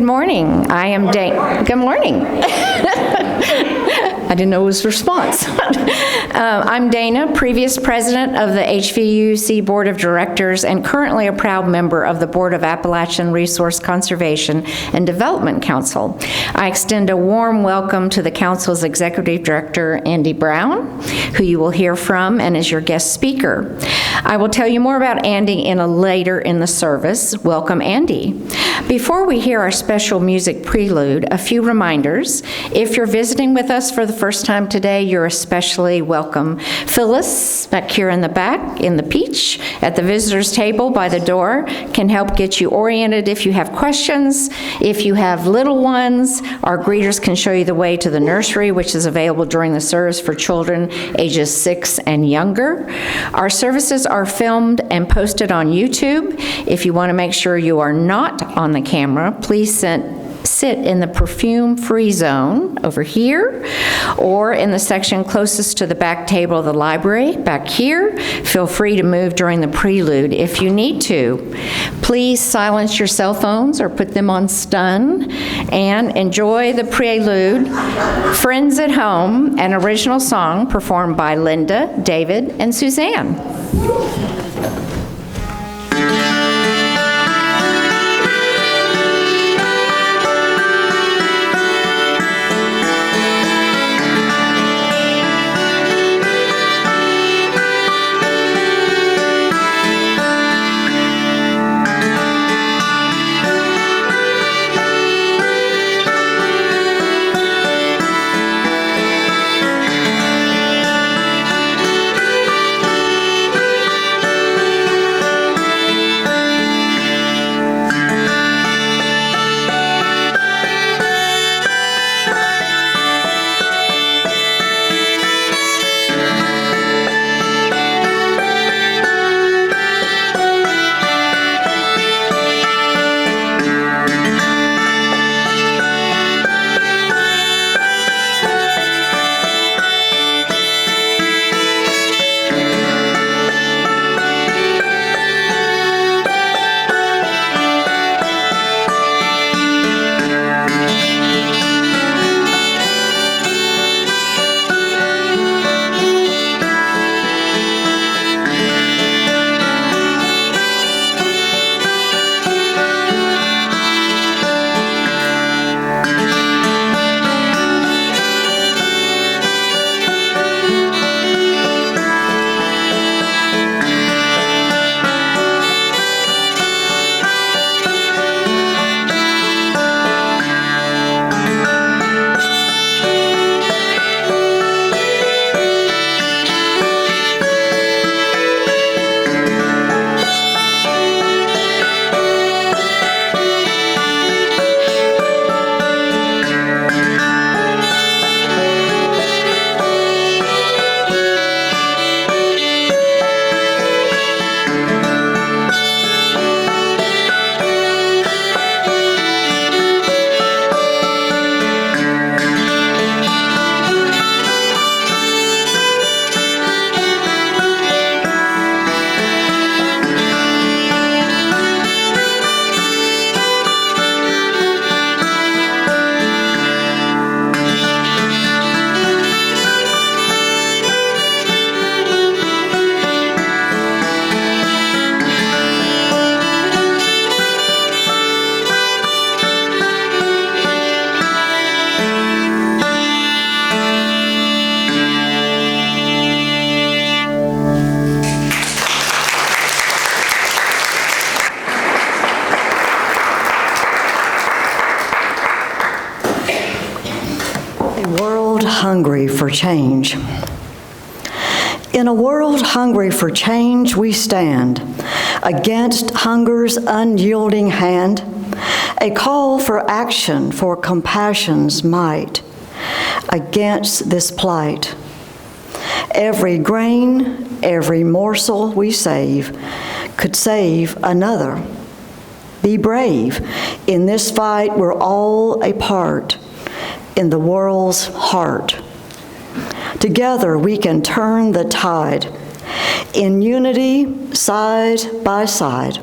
morning. I am Dana. Good morning. I didn't know it was a response. I'm Dana, previous president of the HVUC Board of Directors and currently a proud member of the Board of Appalachian Resource Conservation and Development Council. I extend a warm welcome to the Council's Executive Director, Andy Brown, who you will hear from and is your guest speaker. I will tell you more about Andy later in the service. Welcome, Andy. Before we hear our special music prelude, a few reminders. If you're visiting with us for the first time today, you're especially welcome. Phyllis, back here in the back, in the peach, at the visitors table by the door, can help get you oriented if you have questions. If you have little ones, our greeters can show you the way to the nursery, which is available during the service for children ages 6 and younger. Our services are filmed and posted on YouTube. If you want to make sure you are not on the camera, please sit in the perfume-free zone over here, or in the section closest to the back table of the library, back here. Feel free to move during the prelude if you need to. Please silence your cell phones or put them on stun, and enjoy the prelude, Friends at Home, an original song performed by Linda, David, and Suzanne. Hungry for change. In a world hungry for change, we stand against hunger's unyielding hand, a call for action for compassion's might against this plight. Every grain, every morsel we save could save another. Be brave. In this fight, we're all a part in the world's heart. Together, we can turn the tide. In unity, side by side,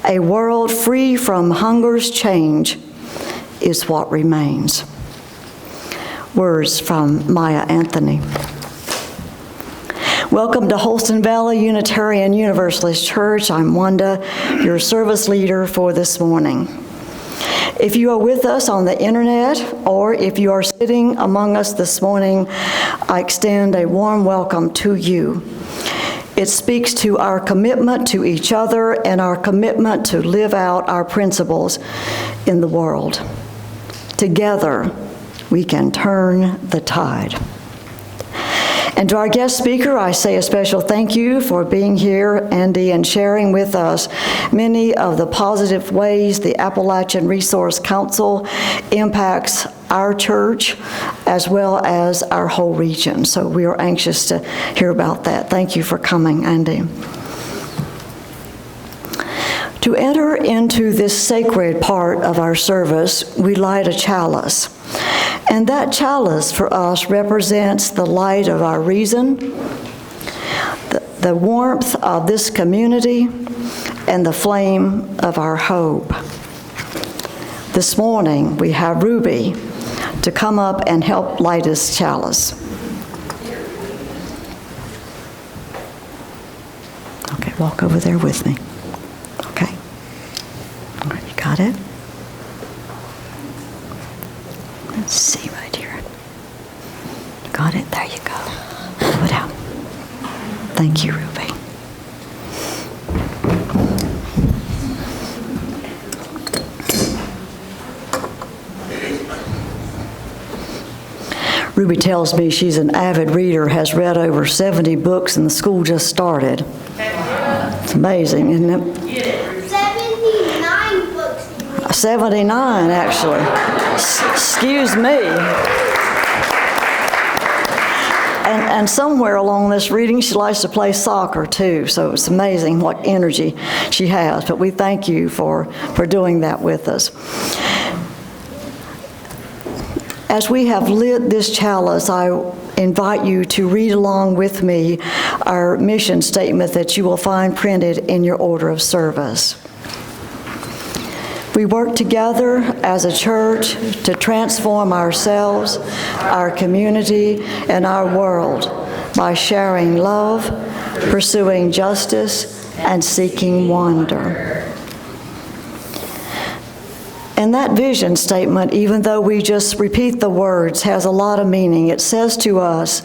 a world free from hunger's change, is what remains. Words from Maya Anthony. Welcome to Holston Valley Unitarian Universalist Church. I'm Wanda, your service leader for this morning. If you are with us on the internet, or if you are sitting among us this morning, I extend a warm welcome to you. It speaks to our commitment to each other and our commitment to live out our principles in the world. Together, we can turn the tide. And to our guest speaker, I say a special thank you for being here, Andy, and sharing with us many of the positive ways the Appalachian Resource Council impacts our church as well as our whole region. So we are anxious to hear about that. Thank you for coming, Andy. To enter into this sacred part of our service, we light a chalice. And that chalice for us represents the light of our reason, the warmth of this community, and the flame of our hope. This morning, we have Ruby to come up and help light this chalice. Okay, walk over there with me. Okay. All right, you got it? Let's see right here. You got it? There you go. Pull it out. Thank you, Ruby. Ruby tells me she's an avid reader, has read over 70 books, and the school just started. It's amazing, isn't it? 79 books. 79, actually. Excuse me. And somewhere along this reading, she likes to play soccer too, so it's amazing what energy she has. But we thank you for doing that with us. As we have lit this chalice, I invite you to read along with me our mission statement that you will find printed in your order of service. We work together as a church to transform ourselves, our community, and our world by sharing love, pursuing justice, and seeking wonder. And that vision statement, even though we just repeat the words, has a lot of meaning. It says to us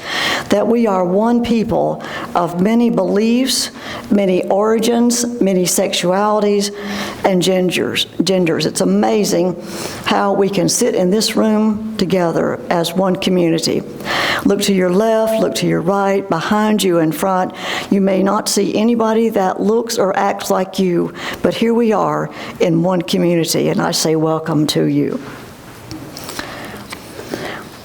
that we are one people of many beliefs, many origins, many sexualities, and genders. It's amazing how we can sit in this room together as one community. Look to your left, look to your right, behind you, in front. You may not see anybody that looks or acts like you, but here we are in one community, and I say welcome to you.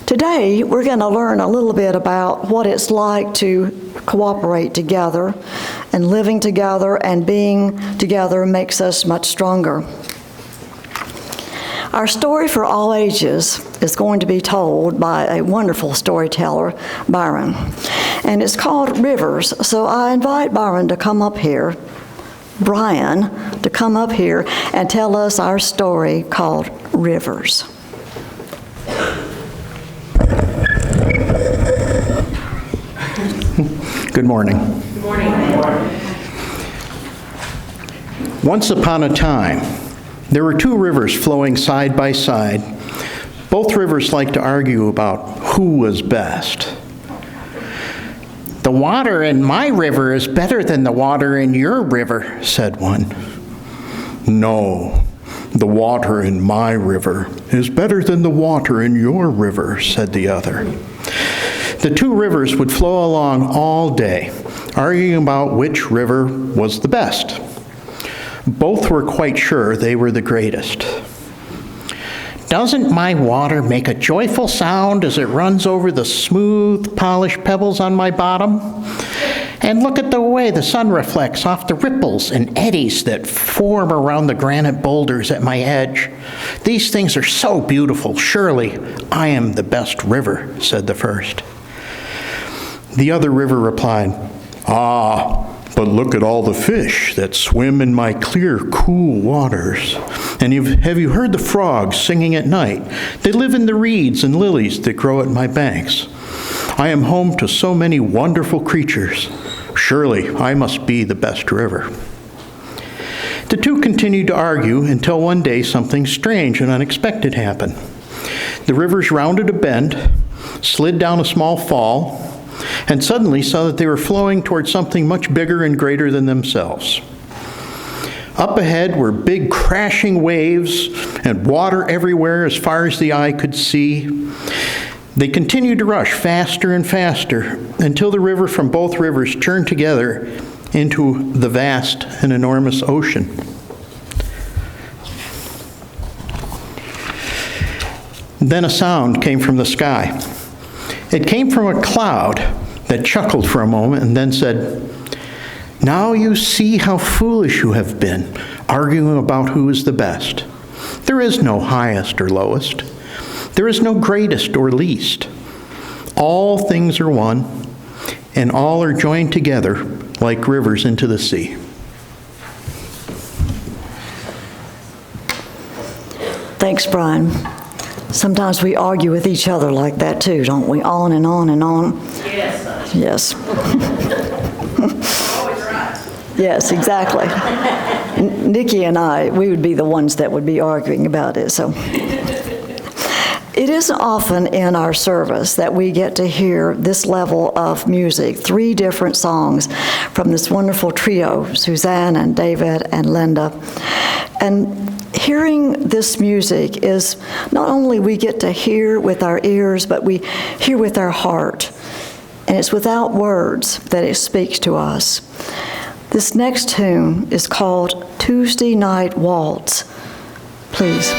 Today, we're going to learn a little bit about what it's like to cooperate together, and living together and being together makes us much stronger. Our story for all ages is going to be told by a wonderful storyteller, Byron, and it's called Rivers. So I invite Byron to come up here, Brian, to come up here and tell us our story called Rivers. Good morning. Good morning. Once upon a time, there were two rivers flowing side by side. Both rivers liked to argue about who was best. "The water in my river is better than the water in your river," said one. "No, the water in my river is better than the water in your river," said the other. The two rivers would flow along all day, arguing about which river was the best. Both were quite sure they were the greatest. "Doesn't my water make a joyful sound as it runs over the smooth, polished pebbles on my bottom? And look at the way the sun reflects off the ripples and eddies that form around the granite boulders at my edge. These things are so beautiful. Surely I am the best river," said the first. The other river replied, "Ah, But look at all the fish that swim in my clear, cool waters. And have you heard the frogs singing at night? They live in the reeds and lilies that grow at my banks. I am home to so many wonderful creatures. Surely I must be the best river. The two continued to argue until one day something strange and unexpected happened. The rivers rounded a bend, slid down a small fall, and suddenly saw that they were flowing towards something much bigger and greater than themselves. Up ahead were big crashing waves and water everywhere as far as the eye could see. They continued to rush faster and faster until the river from both rivers turned together into the vast and enormous ocean. Then a sound came from the sky. It came from a cloud that chuckled for a moment and then said, "Now you see how foolish you have been, arguing about who is the best. There is no highest or lowest. There is no greatest or least. All things are one, and all are joined together like rivers into the sea." Thanks, Brian. Sometimes we argue with each other like that too, don't we? On and on and on. Yes. Yes. Always right. Yes, exactly. Nikki and I, we would be the ones that would be arguing about it. So it isn't often in our service that we get to hear this level of music, 3 different songs from this wonderful trio, Suzanne and David and Linda. And hearing this music is not only we get to hear with our ears, but we hear with our heart. And it's without words that it speaks to us. This next tune is called Tuesday Night Waltz. Please.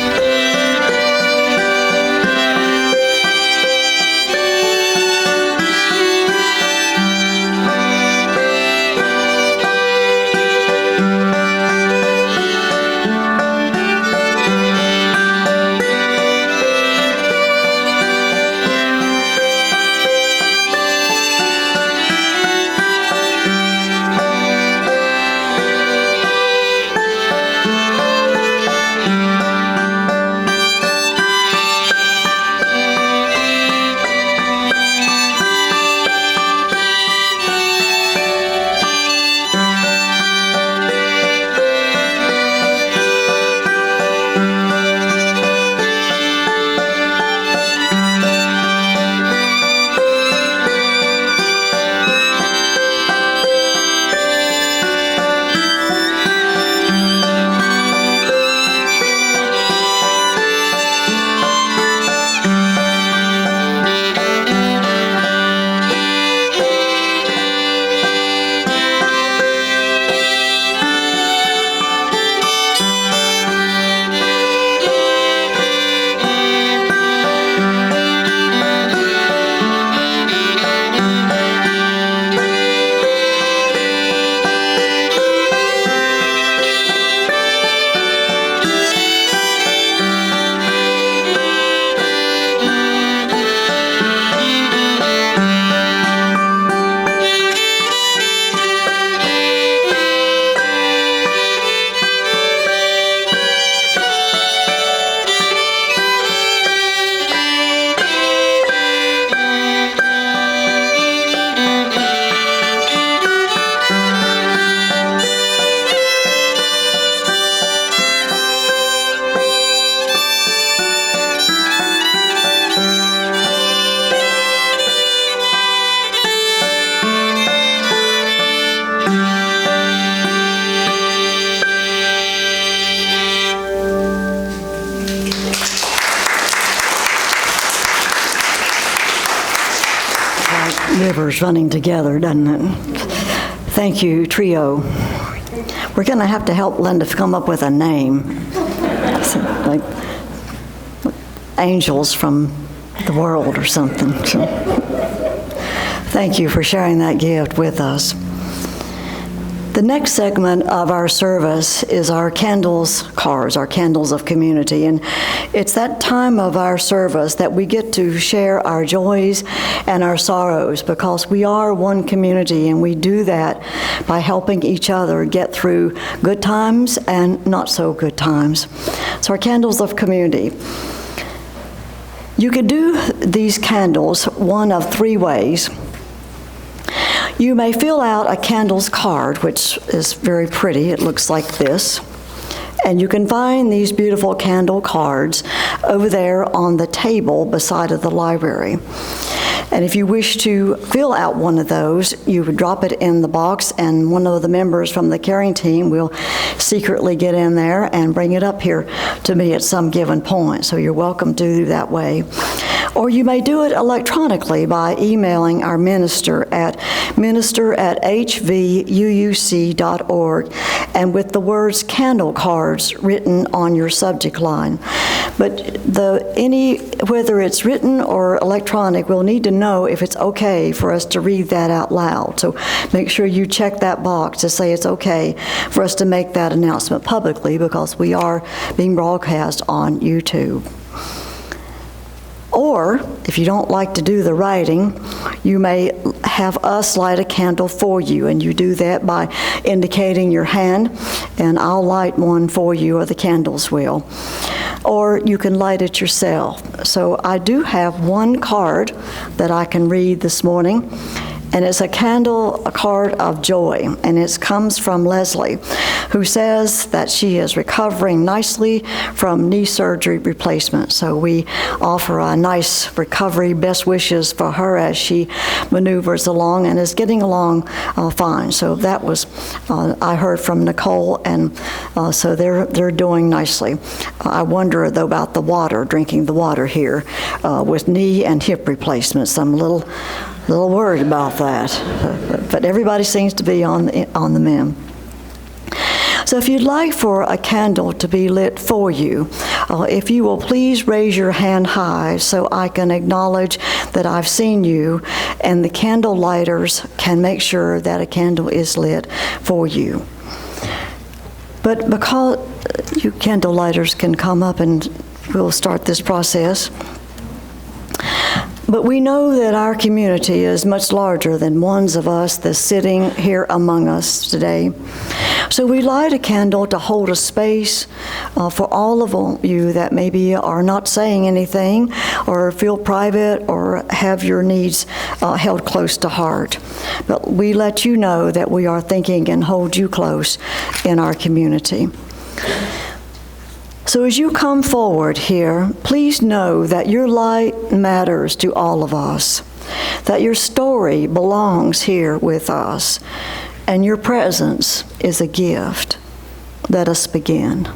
Rivers running together, doesn't it? Thank you, trio. We're going to have to help Linda come up with a name. Like angels from the world or something. So, thank you for sharing that gift with us. The The next segment of our service is our candles cards, our candles of community. And it's that time of our service that we get to share our joys and our sorrows, because we are one community, and we do that by helping each other get through good times and not so good times. So our candles of community. You could do these candles one of three ways. You may fill out a candles card, which is very pretty. It looks like this. And you can find these beautiful candle cards over there on the table beside of the library. And if you wish to fill out one of those, you would drop it in the box, and one of the members from the caring team will secretly get in there and bring it up here to me at some given point. So you're welcome to do that way. Or you may do it electronically by emailing our minister at hvууc.org, and with the words candle cards written on your subject line. But whether it's written or electronic, we'll need to know if it's okay for us to read that out loud. So make sure you check that box to say it's okay for us to make that announcement publicly, because we are being broadcast on YouTube. Or, if you don't like to do the writing, you may have us light a candle for you, and you do that by indicating your hand, and I'll light one for you, or the candles will. Or you can light it yourself. So I do have one card that I can read this morning, and it's a card of joy, and it comes from Leslie, who says that she is recovering nicely from knee surgery replacement. So we offer a nice recovery, best wishes for her as she maneuvers along and is getting along fine. So that was, I heard from Nicole, and so they're doing nicely. I wonder though about the water, drinking the water here with knee and hip replacements. I'm a little worried about that, but everybody seems to be on the mend. So if you'd like for a candle to be lit for you, if you will please raise your hand high so I can acknowledge that I've seen you, and the candle lighters can make sure that a candle is lit for you. But because you candle lighters can come up, and we'll start this process. But we know that our community is much larger than ones of us that's sitting here among us today. So we light a candle to hold a space for all of you that maybe are not saying anything, or feel private, or have your needs held close to heart. But we let you know that we are thinking and hold you close in our community. So as you come forward here, please know that your light matters to all of us, that your story belongs here with us, and your presence is a gift. Let us begin.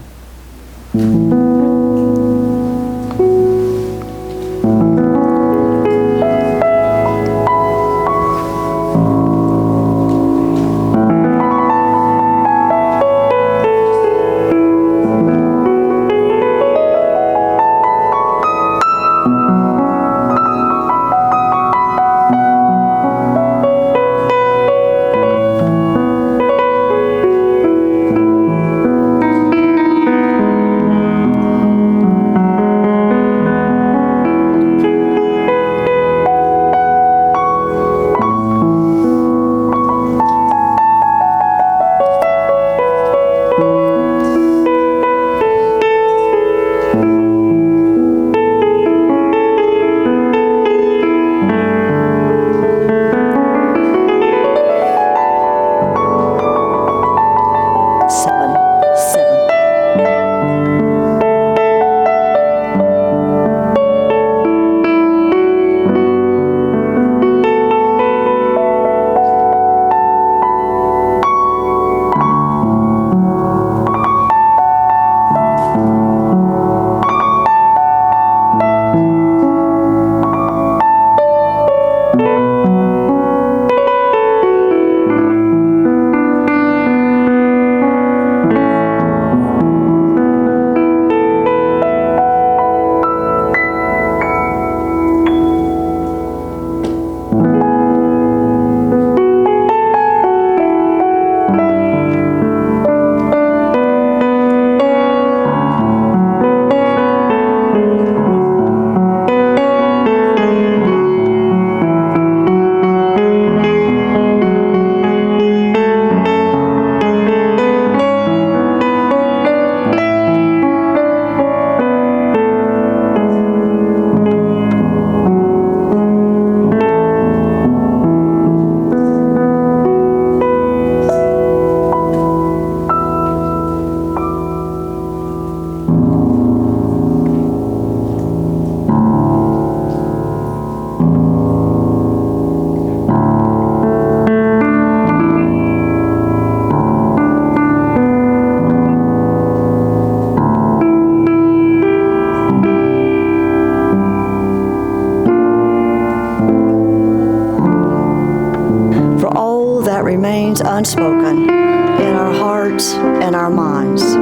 remains unspoken in our hearts and our minds.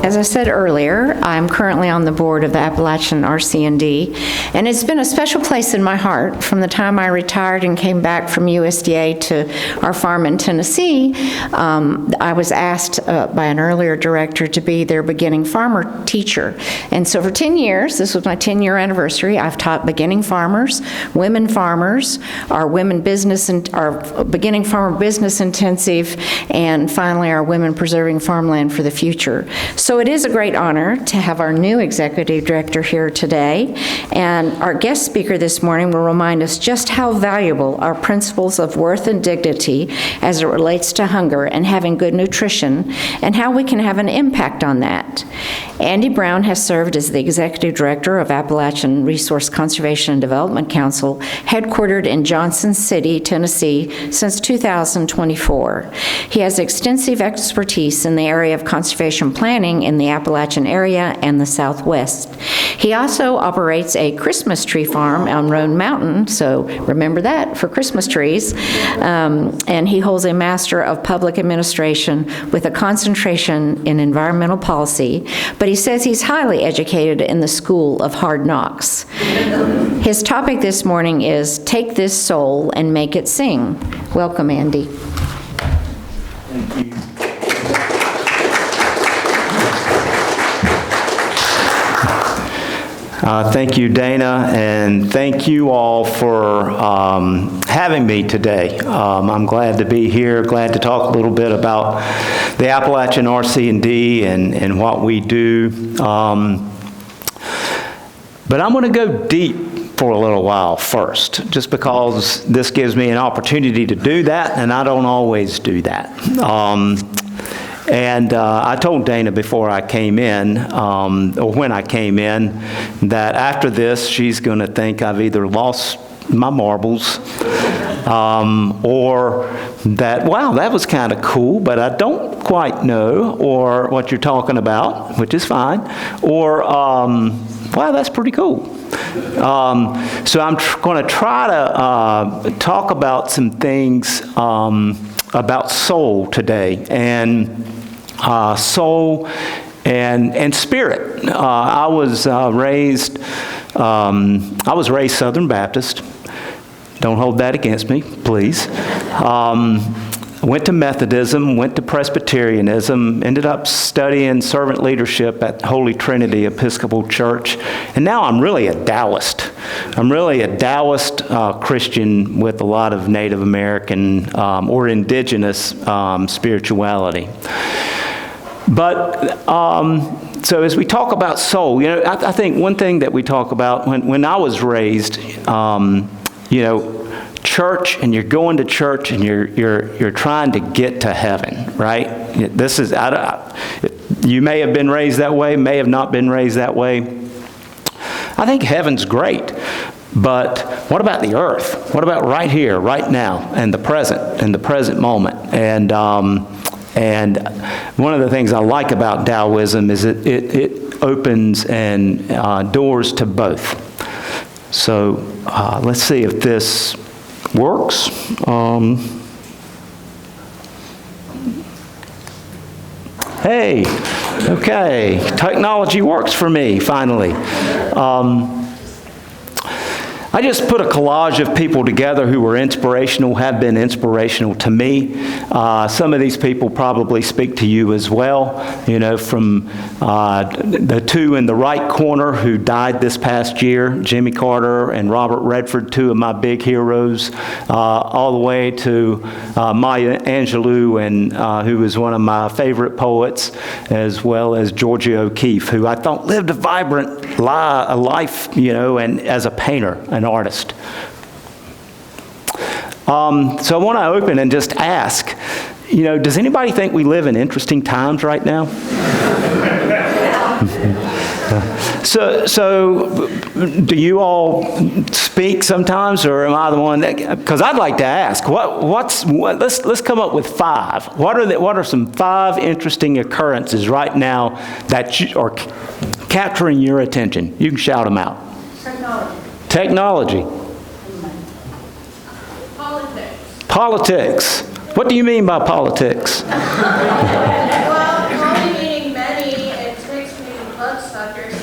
As I said earlier, I'm currently on the board of the Appalachian RC&D, and it's been a special place in my heart from the time I retired and came back from USDA to our farm in Tennessee. I was asked by an earlier director to be their beginning farmer teacher. And so for 10 years, this was my 10-year anniversary, I've taught beginning farmers, women farmers, our women business and our beginning farmer business intensive, and finally our women preserving farmland for the future. So it is a great honor to have our new executive director here today, and our guest speaker this morning will remind us just how valuable our principles of worth and dignity as it relates to hunger and having good nutrition, and how we can have an impact on that. Andy Brown has served as the executive director of Appalachian Resource Conservation and Development Council, headquartered in Johnson City, Tennessee, since 2024. He has extensive expertise in the area of conservation planning in the Appalachian area and the Southwest. He also operates a Christmas tree farm on Roan Mountain, so remember that for Christmas trees, and he holds a Master of Public Administration with a concentration in environmental policy, but he says he's highly educated in the School of Hard Knocks. His topic this morning is Take This Soul and Make It Sing. Welcome, Andy. Thank you. Thank you, Dana, and thank you all for having me today. I'm glad to be here, glad to talk a little bit about the Appalachian RC&D and what we do. But I'm going to go deep for a little while first, just because this gives me an opportunity to do that, and I don't always do that. I told Dana before I came in, or when I came in, that after this, she's going to think I've either lost my marbles, or that, wow, that was kind of cool, but I don't quite know, or what you're talking about, which is fine, or, wow, that's pretty cool. So I'm going to try to talk about some things about soul today. And soul and spirit. I was raised Southern Baptist. Don't hold that against me, please. Went to Methodism, went to Presbyterianism, ended up studying servant leadership at Holy Trinity Episcopal Church, and now I'm really a Taoist. I'm really a Taoist Christian with a lot of Native American or indigenous spirituality. But so as we talk about soul, I think one thing that we talk about when I was raised, church, and you're going to church, and you're trying to get to heaven, right? This is you may have been raised that way, may have not been raised that way. I think heaven's great, but what about the earth? What about right here, right now, and the present moment? And one of the things I like about Taoism is it opens and doors to both. So let's see if this works. Hey, okay, technology works for me, finally. I just put a collage of people together who were inspirational, have been inspirational to me. Some of these people probably speak to you as well, from the two in the right corner who died this past year, Jimmy Carter and Robert Redford, two of my big heroes, all the way to Maya Angelou, and who is one of my favorite poets, as well as Georgia O'Keeffe, who I thought lived a vibrant life, and as a painter, an artist. So I want to open and just ask, does anybody think we live in interesting times right now? So do you all speak sometimes, or am I the one that? Because I'd like to ask, let's come up with 5. What are some 5 interesting occurrences right now that are capturing your attention? You can shout them out. Technology. Politics. What do you mean by politics? Well, only meaning many, and tricks meaning bloodsuckers.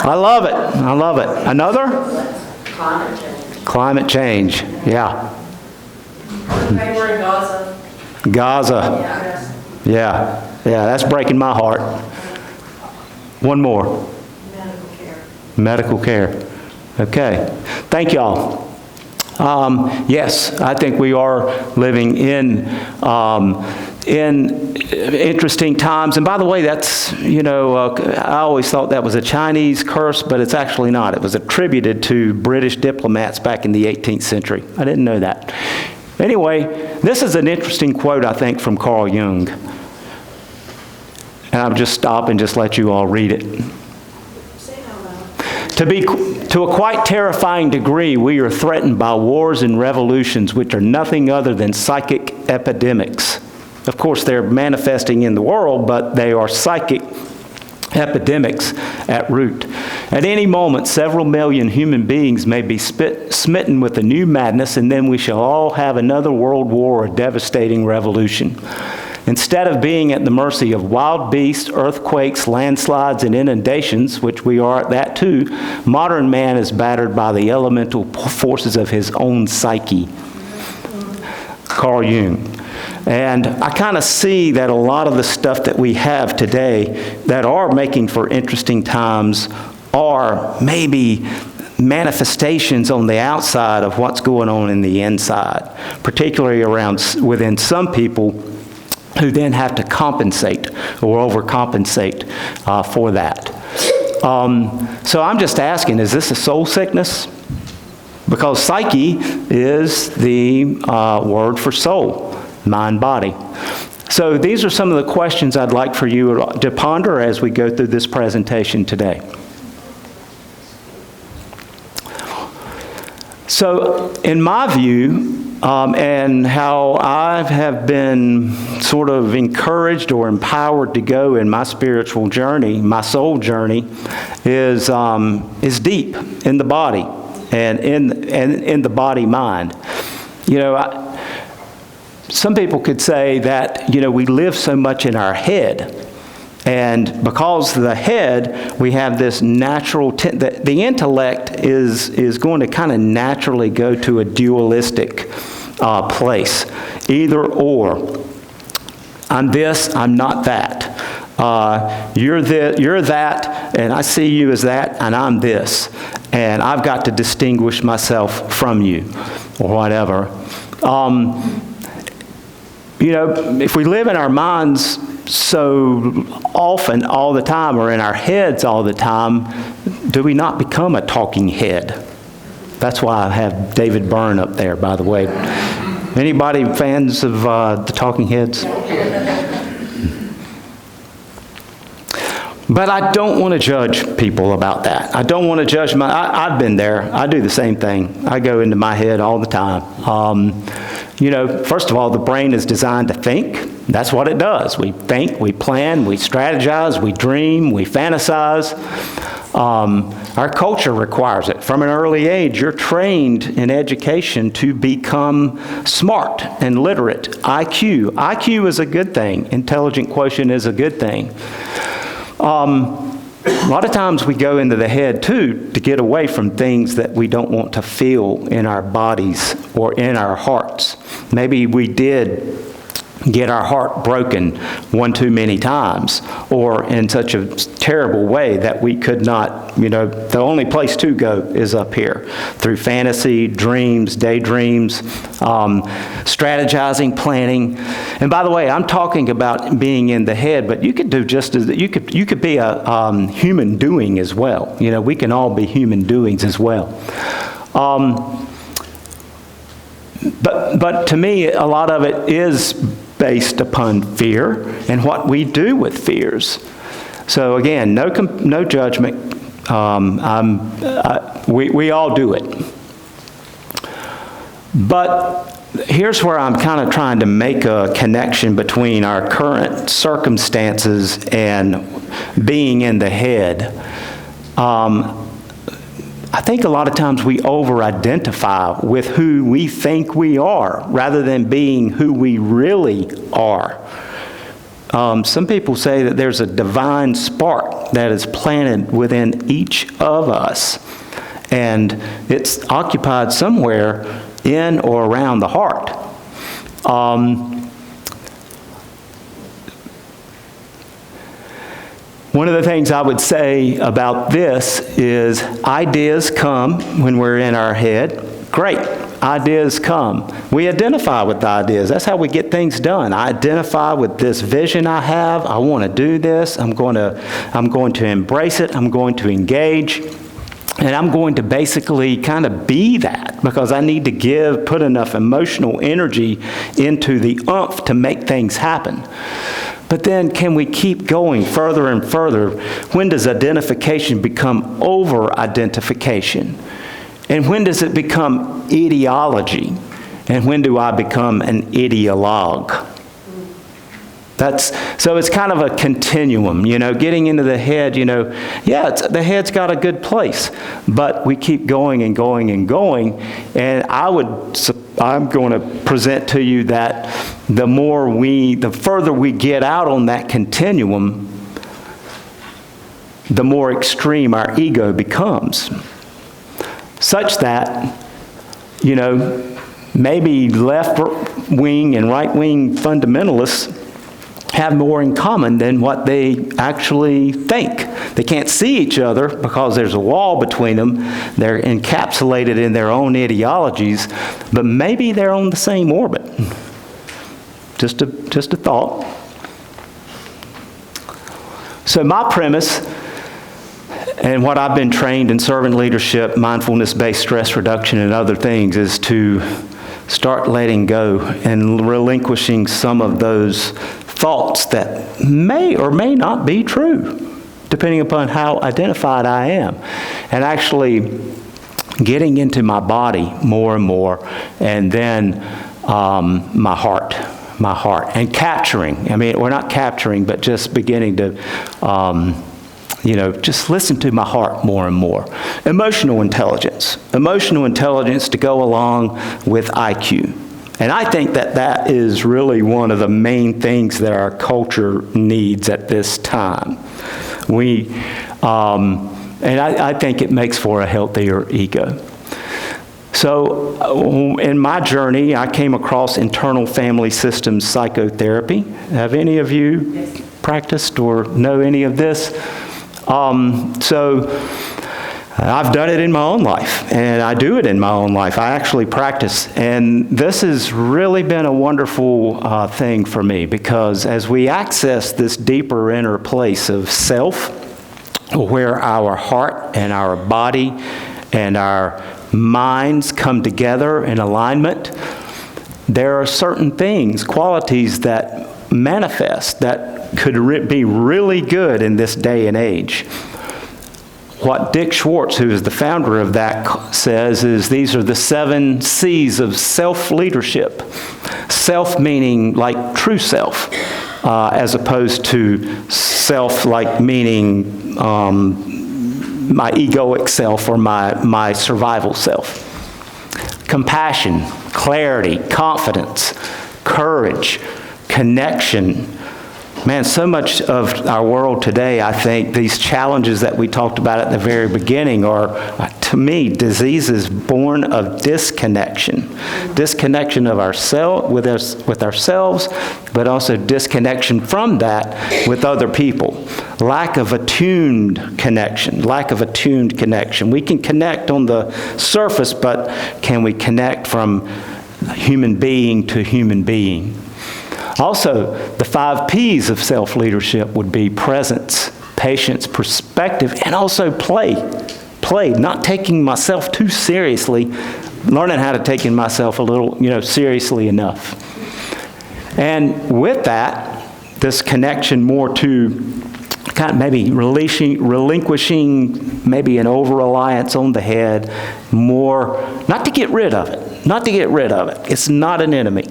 I love it. Another? Climate change. Yeah. We're in Gaza. Yeah, that's breaking my heart. One more. Medical care. Okay. Thank y'all. Yes, I think we are living in interesting times. And by the way, that's, I always thought that was a Chinese curse, but it's actually not. It was attributed to British diplomats back in the 18th century. I didn't know that. Anyway, this is an interesting quote, I think, from Carl Jung. And I'll just stop and just let you all read it. To a quite terrifying degree, we are threatened by wars and revolutions which are nothing other than psychic epidemics. Of course, they're manifesting in the world, but they are psychic epidemics at root. At any moment, several million human beings may be smitten with a new madness, and then we shall all have another world war or devastating revolution. Instead of being at the mercy of wild beasts, earthquakes, landslides, and inundations, which we are at that too, modern man is battered by the elemental forces of his own psyche. Carl Jung. And I kind of see that a lot of the stuff that we have today that are making for interesting times are maybe manifestations on the outside of what's going on in the inside, particularly within some people who then have to compensate or overcompensate for that. So I'm just asking, is this a soul sickness? Because psyche is the word for soul, mind, body. So these are some of the questions I'd like for you to ponder as we go through this presentation today. So in my view, and how I have been sort of encouraged or empowered to go in my spiritual journey, my soul journey, is deep in the body and in the body mind. some people could say that, we live so much in our head. And because of the head, we have this natural, the intellect is going to kind of naturally go to a dualistic place. Either or. I'm this, I'm not that. You're that, and I see you as that, and I'm this. And I've got to distinguish myself from you, or whatever. If we live in our minds so often, all the time, or in our heads all the time, do we not become a talking head? That's why I have David Byrne up there, by the way. Anybody fans of the Talking Heads? But I don't want to judge people about that. I don't want to judge I've been there. I do the same thing. I go into my head all the time. First of all, the brain is designed to think. That's what it does. We think, we plan, we strategize, we dream, we fantasize. Our culture requires it. From an early age, you're trained in education to become smart and literate. IQ. IQ is a good thing. Intelligent quotient is a good thing. A lot of times we go into the head, too, to get away from things that we don't want to feel in our bodies or in our hearts. Maybe we did get our heart broken one too many times, or in such a terrible way that we could not, the only place to go is up here, through fantasy, dreams, daydreams, strategizing, planning. And by the way, I'm talking about being in the head, but you could do just as, you could be a human doing as well. We can all be human doings as well. But to me, a lot of it is based upon fear and what we do with fears. So again, no judgment. We all do it. But here's where I'm kind of trying to make a connection between our current circumstances and being in the head. I think a lot of times we over-identify with who we think we are rather than being who we really are. Some people say that there's a divine spark that is planted within each of us, and it's occupied somewhere in or around the heart. One of the things I would say about this is ideas come when we're in our head. Great, ideas come. We identify with the ideas. That's how we get things done. I identify with this vision I have. I want to do this. I'm going to embrace it. I'm going to engage. And I'm going to basically kind of be that because I need to put enough emotional energy into the oomph to make things happen. But then can we keep going further and further? When does identification become over-identification? And when does it become ideology? And when do I become an ideologue? So it's kind of a continuum, getting into the head, the head's got a good place, but we keep going and going and going, and I'm going to present to you that the further we get out on that continuum, the more extreme our ego becomes, such that, maybe left wing and right wing fundamentalists have more in common than what they actually think. They can't see each other because there's a wall between them. They're encapsulated in their own ideologies, but maybe they're on the same orbit. Just a thought. So my premise, and what I've been trained in servant leadership, mindfulness-based stress reduction, and other things, is to start letting go and relinquishing some of those thoughts that may or may not be true, depending upon how identified I am. And actually getting into my body more and more, and then my heart, and capturing. We're not capturing, but just beginning to, just listen to my heart more and more. Emotional intelligence to go along with IQ. And I think that that is really one of the main things that our culture needs at this time. And I think it makes for a healthier ego. So in my journey, I came across internal family systems psychotherapy. Have any of you practiced or know any of this? So I've done it in my own life, and I do it in my own life. I actually practice, and this has really been a wonderful thing for me, because as we access this deeper inner place of self, where our heart and our body and our minds come together in alignment, there are certain things, qualities that manifest that could be really good in this day and age. What Dick Schwartz, who is the founder of that, says is these are the 7 C's of self-leadership. Self meaning like true self, as opposed to self like meaning my egoic self or my survival self. Compassion, clarity, confidence, courage, connection. Man, so much of our world today, I think, these challenges that we talked about at the very beginning are, to me, diseases born of disconnection. Disconnection of ourselves, with ourselves, but also disconnection from that with other people. Lack of attuned connection. We can connect on the surface, but can we connect from human being to human being? Also, the 5 P's of self-leadership would be presence, patience, perspective, and also play. Play, not taking myself too seriously, learning how to take myself a little, seriously enough. And with that, this connection more to kind of maybe relinquishing maybe an over-reliance on the head, more, not to get rid of it. It's not an enemy,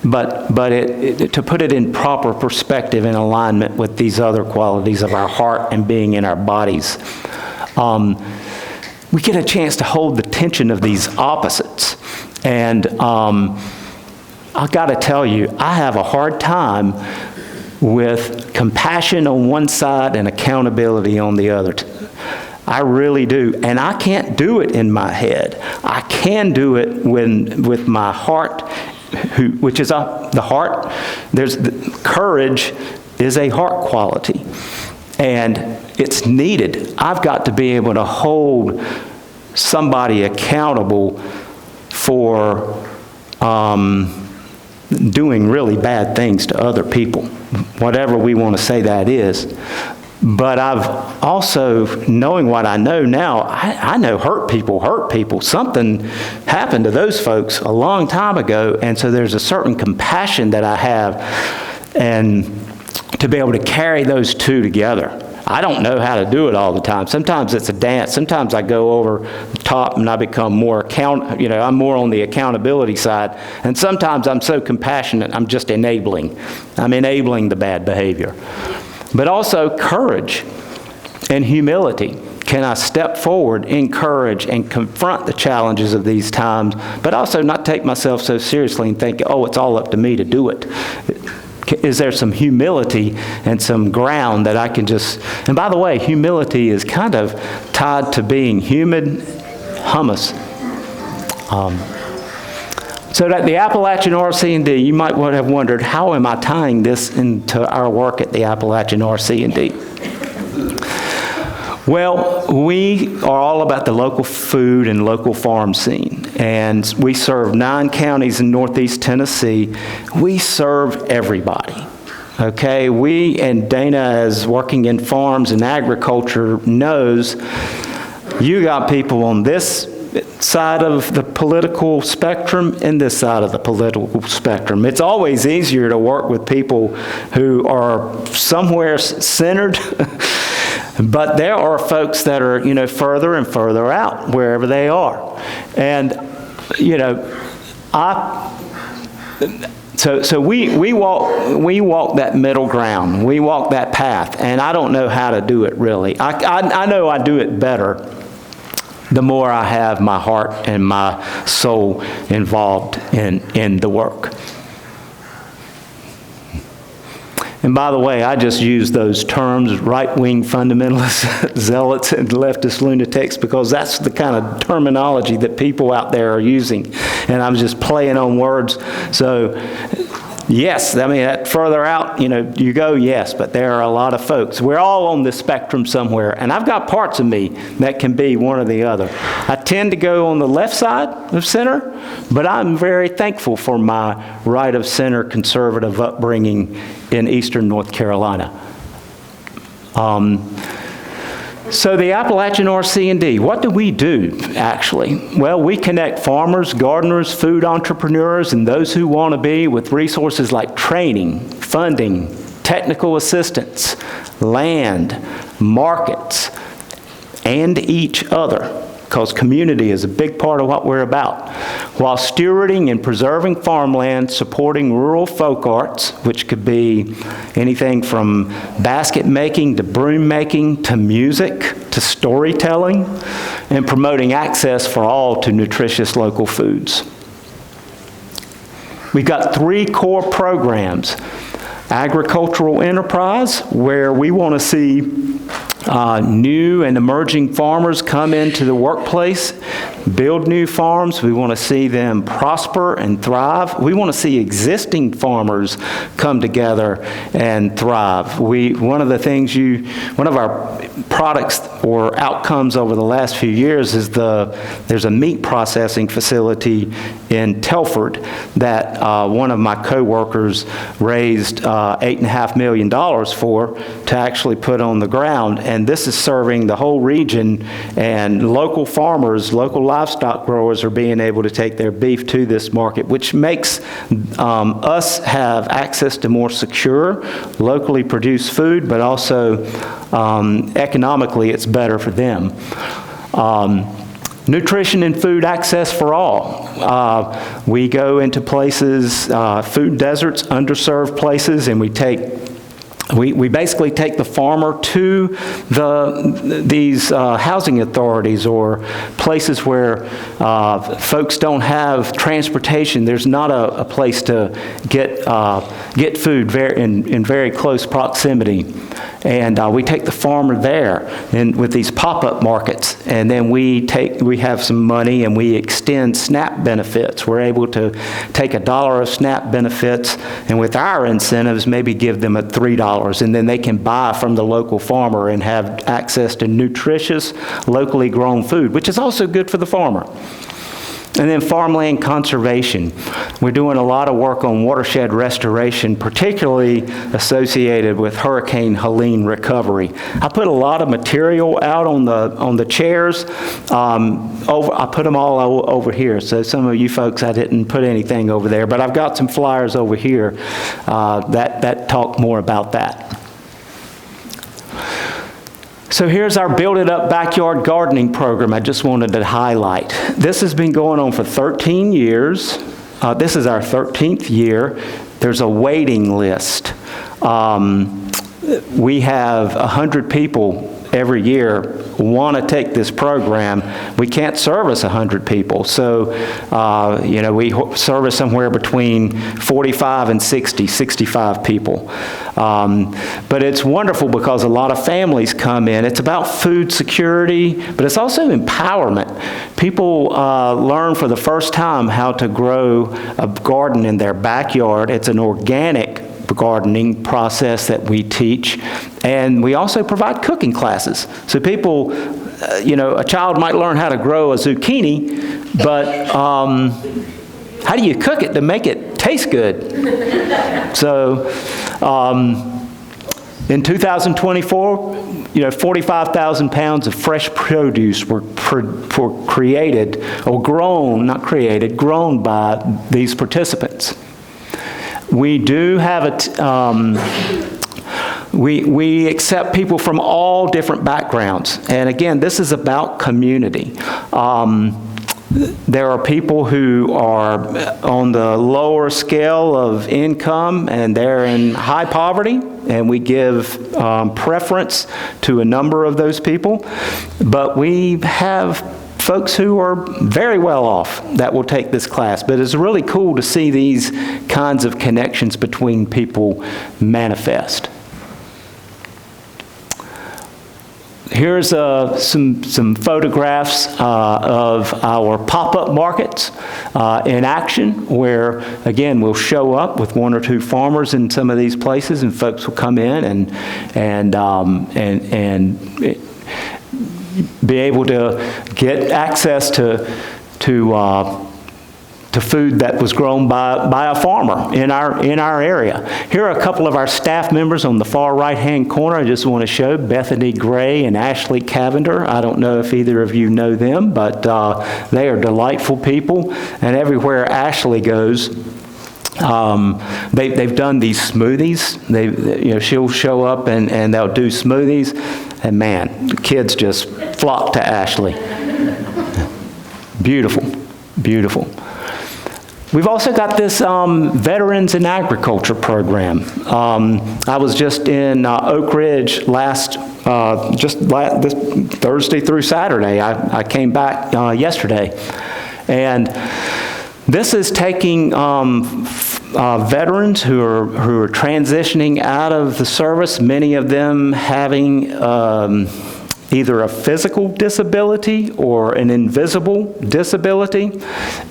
but to put it in proper perspective and alignment with these other qualities of our heart and being in our bodies. We get a chance to hold the tension of these opposites. And I've got to tell you, I have a hard time with compassion on one side and accountability on the other. I really do. And I can't do it in my head. I can do it with my heart, which is the heart. Courage is a heart quality. And it's needed. I've got to be able to hold somebody accountable for doing really bad things to other people, whatever we want to say that is. But I've also, knowing what I know now, I know hurt people. Something happened to those folks a long time ago, and so there's a certain compassion that I have, and to be able to carry those two together. I don't know how to do it all the time. Sometimes it's a dance. Sometimes I go over the top and I become more I'm more on the accountability side. And sometimes I'm so compassionate, I'm just enabling. I'm enabling the bad behavior. But also courage and humility. Can I step forward in courage and confront the challenges of these times, but also not take myself so seriously and think, oh, it's all up to me to do it. Is there some humility and some ground that I can just... And by the way, humility is kind of tied to being human, hummus. So that the Appalachian RC&D, you might have wondered, how am I tying this into our work at the Appalachian RC&D? Well, we are all about the local food and local farm scene. And we serve 9 counties in northeast Tennessee. We serve everybody. Okay, and Dana, as working in farms and agriculture, knows you got people on this side of the political spectrum and this side of the political spectrum. It's always easier to work with people who are somewhere centered. But there are folks that are, further and further out, wherever they are. And, so we walk that middle ground. We walk that path. And I don't know how to do it, really. I know I do it better the more I have my heart and my soul involved in the work. And by the way, I just use those terms, right-wing fundamentalists, zealots, and leftist lunatics, because that's the kind of terminology that people out there are using. And I'm just playing on words. So, yes, I mean, further out, you go, yes, but there are a lot of folks. We're all on this spectrum somewhere, and I've got parts of me that can be one or the other. I tend to go on the left side of center, but I'm very thankful for my right-of-center conservative upbringing in eastern North Carolina. So the Appalachian RC&D, what do we do, actually? Well, we connect farmers, gardeners, food entrepreneurs, and those who want to be with resources like training, funding, technical assistance, land, markets, and each other, because community is a big part of what we're about, while stewarding and preserving farmland, supporting rural folk arts, which could be anything from basket making to broom making to music to storytelling, and promoting access for all to nutritious local foods. We've got 3 core programs. Agricultural enterprise, where we want to see new and emerging farmers come into the workplace, build new farms. We want to see them prosper and thrive. We want to see existing farmers come together and thrive. One of our products or outcomes over the last few years is there's a meat processing facility in Telford that one of my co-workers raised $8.5 million for to actually put on the ground. And this is serving the whole region, and local farmers, local livestock growers are being able to take their beef to this market, which makes us have access to more secure, locally produced food, but also economically it's better for them. Nutrition and food access for all. We go into places, food deserts, underserved places, and we basically take the farmer to these housing authorities or places where folks don't have transportation. There's not a place to get food in very close proximity. And we take the farmer there and with these pop-up markets, and then we have some money and we extend SNAP benefits. We're able to take $1 of SNAP benefits, and with our incentives, maybe give them at $3, and then they can buy from the local farmer and have access to nutritious, locally grown food, which is also good for the farmer. And then Farmland Conservation. We're doing a lot of work on watershed restoration, particularly associated with Hurricane Helene recovery. I put a lot of material out on the chairs. I put them all over here. So some of you folks, I didn't put anything over there, but I've got some flyers over here that talk more about that. So here's our Build It Up Backyard Gardening program I just wanted to highlight. This has been going on for 13 years. This is our 13th year. There's a waiting list. We have 100 people every year want to take this program. We can't service 100 people. So, we service somewhere between 45 and 65 people. But it's wonderful because a lot of families come in. It's about food security, but it's also empowerment. People learn for the first time how to grow a garden in their backyard. It's an organic gardening process that we teach, and we also provide cooking classes. So people, a child might learn how to grow a zucchini, but how do you cook it to make it taste good? So in 2024, 45,000 pounds of fresh produce were created, or grown by these participants. We do have we accept people from all different backgrounds. And again, this is about community. There are people who are on the lower scale of income and they're in high poverty, and we give preference to a number of those people. But we have folks who are very well off that will take this class. But it's really cool to see these kinds of connections between people manifest. Here's some photographs of our pop-up markets in action, where, again, we'll show up with one or two farmers in some of these places, and folks will come in and be able to get access to food that was grown by a farmer in our area. Here are a couple of our staff members on the far right-hand corner. I just want to show Bethany Gray and Ashley Cavender. I don't know if either of you know them, but they are delightful people. And everywhere Ashley goes, they've done these smoothies. She'll show up and they'll do smoothies, and man, the kids just flock to Ashley. Beautiful, beautiful. We've also got this Veterans in Agriculture program. I was just in Oak Ridge this Thursday through Saturday. I came back yesterday. And this is taking veterans who are transitioning out of the service, many of them having either a physical disability or an invisible disability.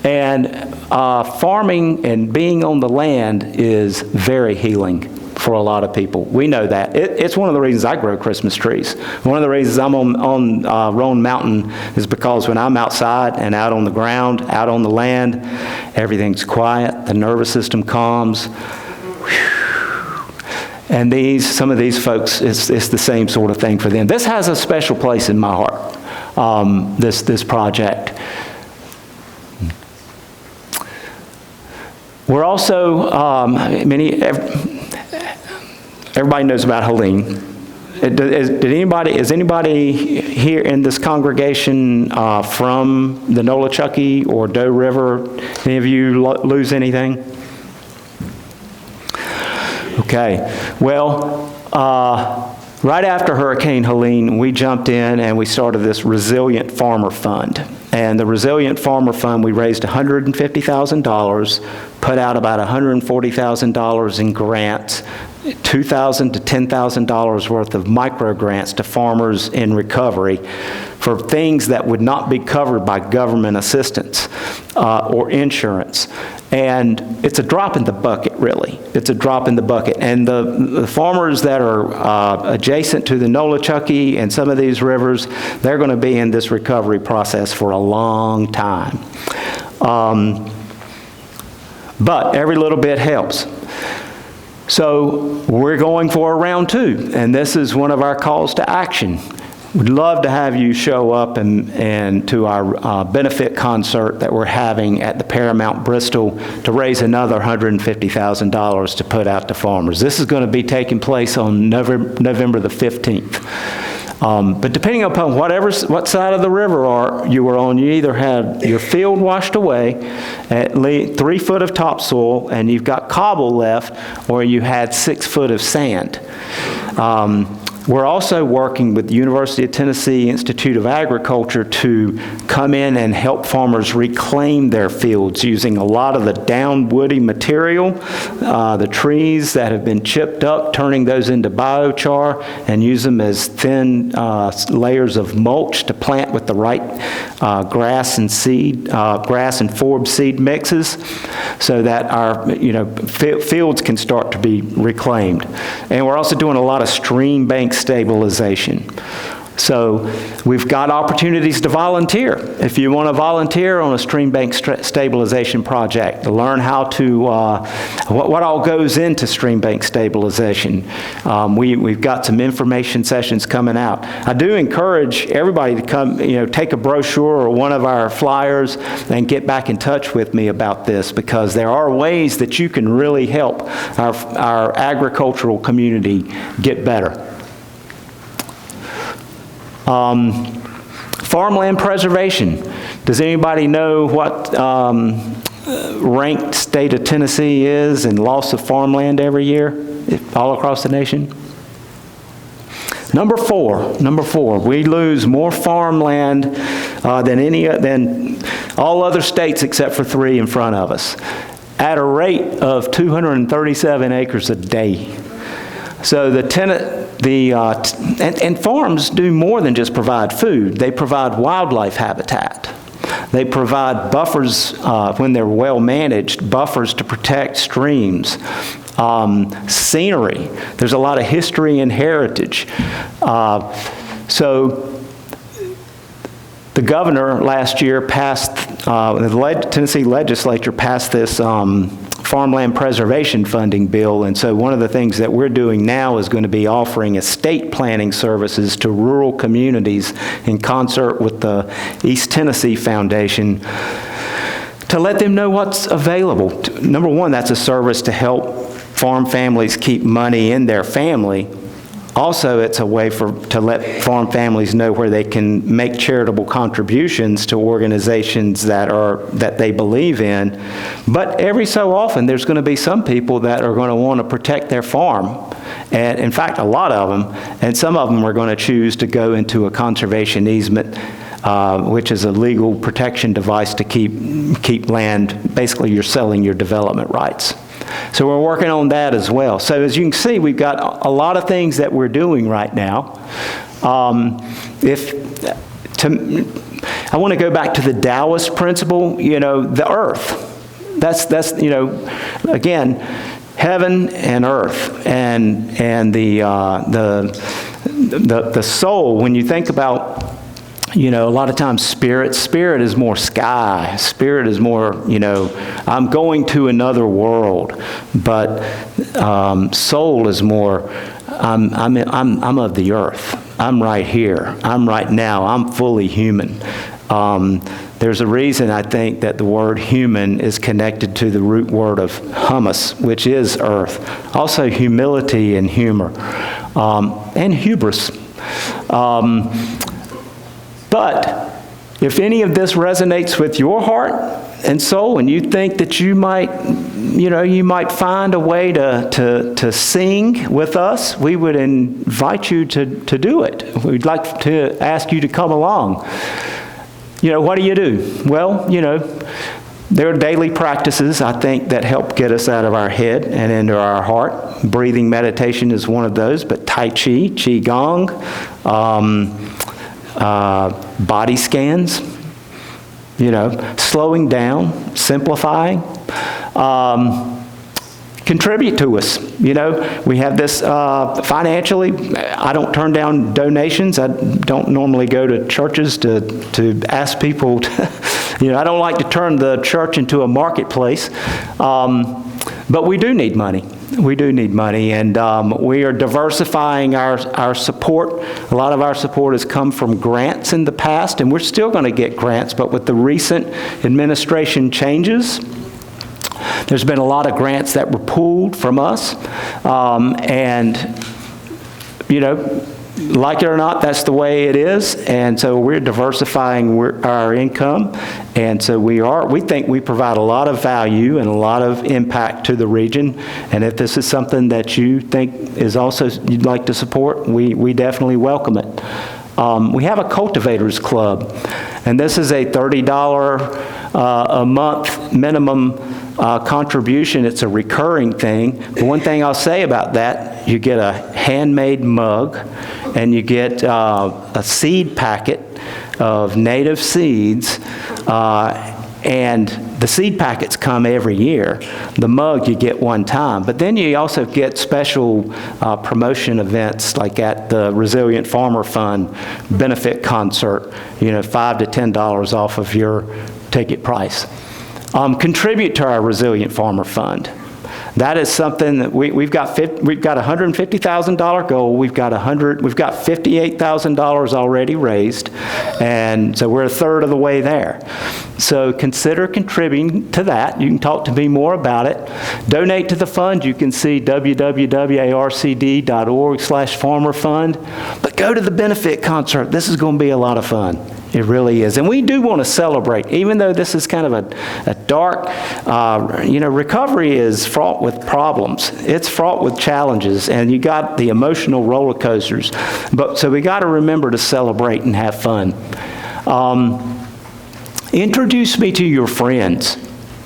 And farming and being on the land is very healing for a lot of people. We know that. It's one of the reasons I grow Christmas trees. One of the reasons I'm on Roan Mountain is because when I'm outside and out on the ground, out on the land, everything's quiet, the nervous system calms. And some of these folks, it's the same sort of thing for them. This has a special place in my heart, this project. We're also, everybody knows about Helene. Is anybody here in this congregation from the Nolichucky or Doe River? Any of you lose anything? Okay. Well, right after Hurricane Helene, we jumped in and we started this Resilient Farmer Fund. And the Resilient Farmer Fund, we raised $150,000, put out about $140,000 in grants, $2,000 to $10,000 worth of micro grants to farmers in recovery for things that would not be covered by government assistance or insurance. And it's a drop in the bucket, really. It's a drop in the bucket. And the farmers that are adjacent to the Nolichucky and some of these rivers, they're going to be in this recovery process for a long time. But every little bit helps. So we're going for a round 2, and this is one of our calls to action. We'd love to have you show up and to our benefit concert that we're having at the Paramount Bristol to raise another $150,000 to put out to farmers. This is going to be taking place on November the 15th. But depending upon what side of the river you were on, you either had your field washed away, at least 3 foot of topsoil, and you've got cobble left, or you had 6 foot of sand. We're also working with the University of Tennessee Institute of Agriculture to come in and help farmers reclaim their fields using a lot of the down woody material, the trees that have been chipped up, turning those into biochar and use them as thin layers of mulch to plant with the right grass and forb seed mixes, so that our fields can start to be reclaimed. And we're also doing a lot of stream bank stabilization. So we've got opportunities to volunteer. If you want to volunteer on a stream bank stabilization project, to learn how to, what all goes into stream bank stabilization. We've got some information sessions coming out. I do encourage everybody to come, take a brochure or one of our flyers and get back in touch with me about this, because there are ways that you can really help our agricultural community get better. Farmland Conservation. Does anybody know what ranked state of Tennessee is in loss of farmland every year all across the nation? Number four. We lose more farmland than all other states except for 3 in front of us, at a rate of 237 acres a day. So and farms do more than just provide food. They provide wildlife habitat. They provide buffers, when they're well managed, buffers to protect streams, scenery. There's a lot of history and heritage. So the governor last year passed, the Tennessee legislature passed this Farmland Conservation funding bill, and so one of the things that we're doing now is going to be offering estate planning services to rural communities in concert with the East Tennessee Foundation to let them know what's available. Number one, that's a service to help farm families keep money in their family. Also, it's a way to let farm families know where they can make charitable contributions to organizations that they believe in. But every so often, there's going to be some people that are going to want to protect their farm. And in fact, a lot of them, and some of them are going to choose to go into a conservation easement, which is a legal protection device to keep land. Basically, you're selling your development rights. So we're working on that as well. So as you can see, we've got a lot of things that we're doing right now. I want to go back to the Taoist principle, the earth. That's again, heaven and earth, and the soul. When you think about, a lot of times spirit is more sky. Spirit is more, I'm going to another world. But soul is more, I'm of the earth. I'm right here. I'm right now. I'm fully human. There's a reason I think that the word human is connected to the root word of humus, which is earth. Also humility and humor, and hubris. But if any of this resonates with your heart and soul, and you think that you might find a way to sing with us, we would invite you to do it. We'd like to ask you to come along. What do? Well, there are daily practices, I think, that help get us out of our head and into our heart. Breathing meditation is one of those, but Tai Chi, Qigong, body scans, slowing down, simplifying, contribute to us. We have this financially. I don't turn down donations. I don't normally go to churches to ask people to, I don't like to turn the church into a marketplace, but we do need money. We do need money, and we are diversifying our support. A lot of our support has come from grants in the past, and we're still going to get grants, but with the recent administration changes, there's been a lot of grants that were pulled from us, and, like it or not, that's the way it is, and so we're diversifying our income, and so we think we provide a lot of value and a lot of impact to the region, and if this is something that you think is also you'd like to support, we definitely welcome it. We have a cultivators club, and this is a $30 a month minimum contribution. It's a recurring thing. But one thing I'll say about that, you get a handmade mug, and you get a seed packet of native seeds, and the seed packets come every year. The mug you get one time, but then you also get special promotion events, like at the Resilient Farmer Fund benefit concert, $5 to $10 off of your ticket price. Contribute to our Resilient Farmer Fund. That is something that we've got $150,000 goal. We've got $58,000 already raised, and so we're a third of the way there. So consider contributing to that. You can talk to me more about it. Donate to the fund. You can see www.arcd.org/farmerfund. But go to the benefit concert. This is going to be a lot of fun. It really is. And we do want to celebrate, even though this is kind of a dark, recovery is fraught with problems. It's fraught with challenges, and you got the emotional roller coasters. So we got to remember to celebrate and have fun. Introduce me to your friends.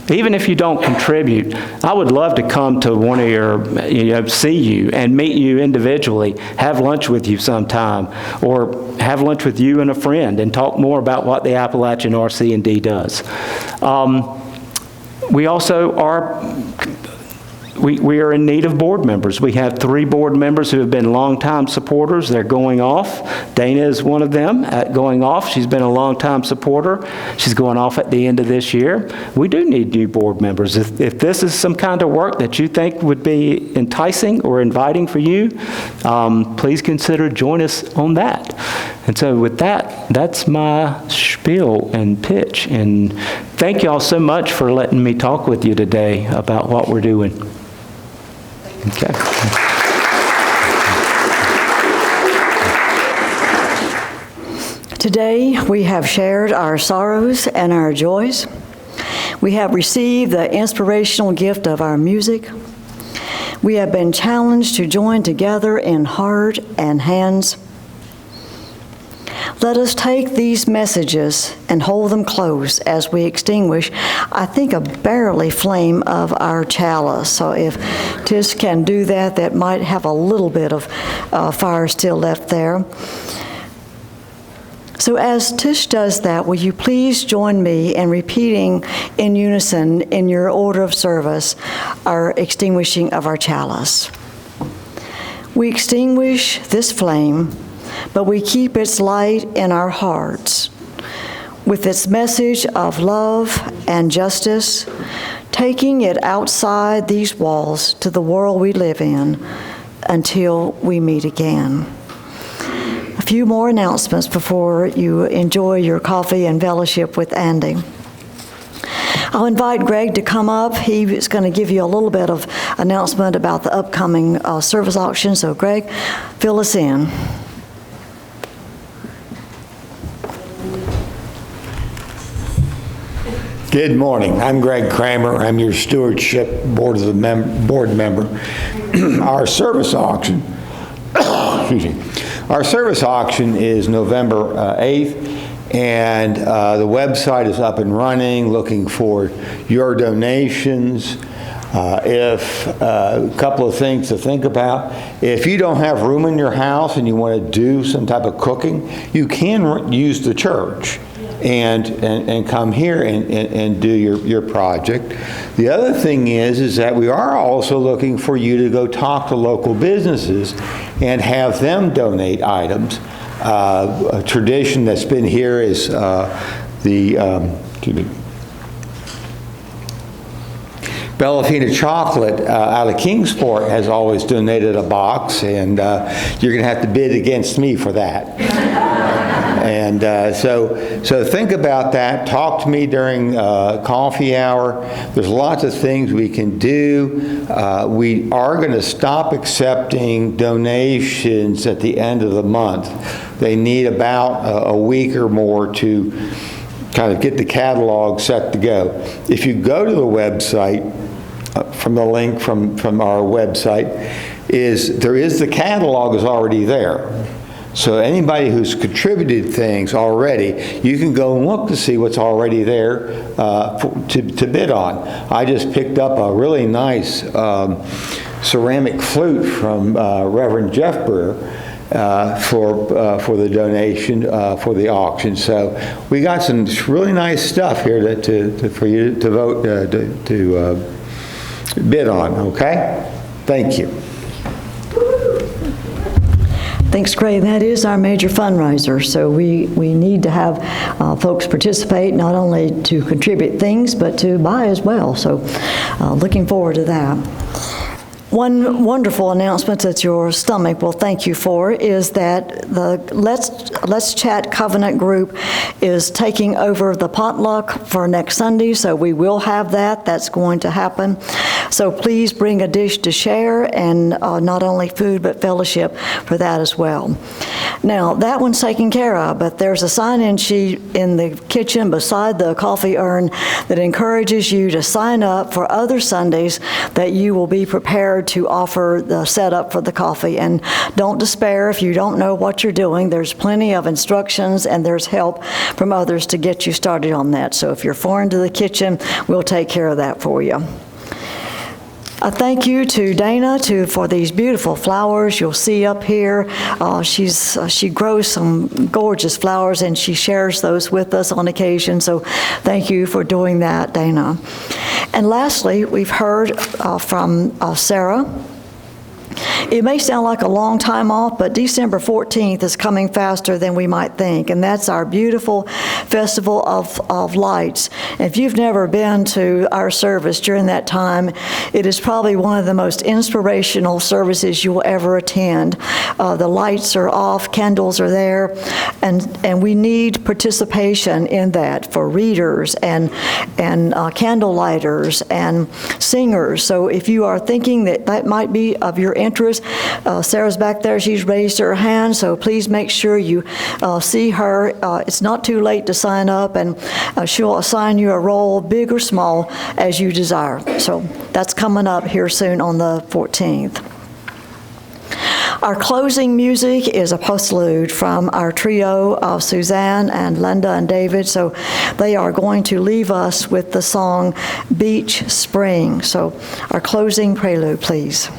Even if you don't contribute, I would love to come to one of your, see you and meet you individually, have lunch with you sometime, or have lunch with you and a friend and talk more about what the Appalachian RC&D does. We also are We are in need of board members. We have 3 board members who have been longtime supporters. They're going off. Dana is one of them going off. She's been a longtime supporter. She's going off at the end of this year. We do need new board members. If this is some kind of work that you think would be enticing or inviting for you, please consider join us on that. And so with that, that's my spiel and pitch. And thank you all so much for letting me talk with you today about what we're doing. Okay. Today, we have shared our sorrows and our joys. We have received the inspirational gift of our music. We have been challenged to join together in heart and hands. Let us take these messages and hold them close as we extinguish, I think, a barely flame of our chalice. So if Tish can do that, that might have a little bit of fire still left there. So as Tish does that, will you please join me in repeating in unison in your order of service our extinguishing of our chalice. We extinguish this flame, but we keep its light in our hearts, with its message of love and justice, taking it outside these walls to the world we live in until we meet again. A few more announcements before you enjoy your coffee and fellowship with Andy. I'll invite Greg to come up. He is going to give you a little bit of announcement about the upcoming service auction. So Greg, fill us in. Good morning. I'm Greg Kramer. I'm your stewardship board member. Our service auction, excuse me. Our service auction is November 8th, and the website is up and running, looking for your donations. A couple of things to think about. If you don't have room in your house and you want to do some type of cooking, you can use the church and come here and do your project. The other thing is that we are also looking for you to go talk to local businesses and have them donate items. A tradition that's been here is Bellafina Chocolate out of Kingsport has always donated a box, and you're going to have to bid against me for that. And so think about that. Talk to me during coffee hour. There's lots of things we can do. We are going to stop accepting donations at the end of the month. They need about a week or more to kind of get the catalog set to go. If you go to the website, from the link from our website, the catalog is already there. So anybody who's contributed things already, you can go and look to see what's already there to bid on. I just picked up a really nice ceramic flute from Reverend Jeff Brewer for the donation for the auction. So we got some really nice stuff here for you to vote to bid on. Okay? Thank you. Thanks, Greg. That is our major fundraiser, so we need to have folks participate, not only to contribute things, but to buy as well. So looking forward to that. One wonderful announcement that your stomach will thank you for is that the Let's Chat Covenant group is taking over the potluck for next Sunday, so we will have that. That's going to happen. So please bring a dish to share, and not only food but fellowship for that as well. Now, that one's taken care of, but there's a sign-in sheet in the kitchen beside the coffee urn that encourages you to sign up for other Sundays that you will be prepared prepared to offer the setup for the coffee. And don't despair if you don't know what you're doing. There's plenty of instructions and there's help from others to get you started on that. So if you're foreign to the kitchen, we'll take care of that for you. A thank you to Dana for these beautiful flowers you'll see up here. She grows some gorgeous flowers and she shares those with us on occasion. So thank you for doing that, Dana. And lastly, we've heard from Sarah. It may sound like a long time off, but December 14th is coming faster than we might think, and that's our beautiful Festival of Lights. If you've never been to our service during that time, it is probably one of the most inspirational services you'll ever attend. The lights are off, candles are there, and we need participation in that for readers and candle lighters and singers. So if you are thinking that might be of your interest, Sarah's back there. She's raised her hand, so please make sure you see her. It's not too late to sign up, and she'll assign you a role, big or small, as you desire. So that's coming up here soon on the 14th. Our closing music is a postlude from our trio of Suzanne and Linda and David. So they are going to leave us with the song Beach Spring. So our closing prelude, please.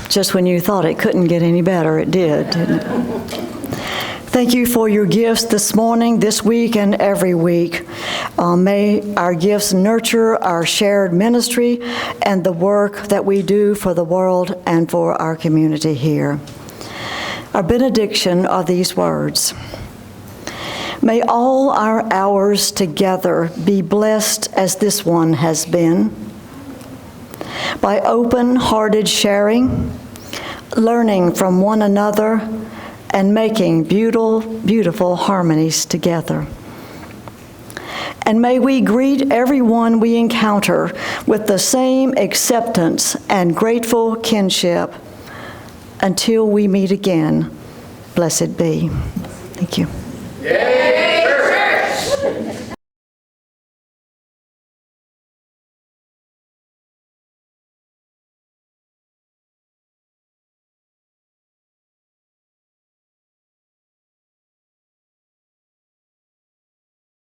Just when you thought it couldn't get any better, it did, didn't it? Thank you for your gifts this morning, this week, and every week. May our gifts nurture our shared ministry and the work that we do for the world and for our community here. Our benediction are these words. May all our hours together be blessed as this one has been, by open-hearted sharing, learning from one another, and making beautiful harmonies together. And may we greet everyone we encounter with the same acceptance and grateful kinship until we meet again. Blessed be. Thank you. Yay, church!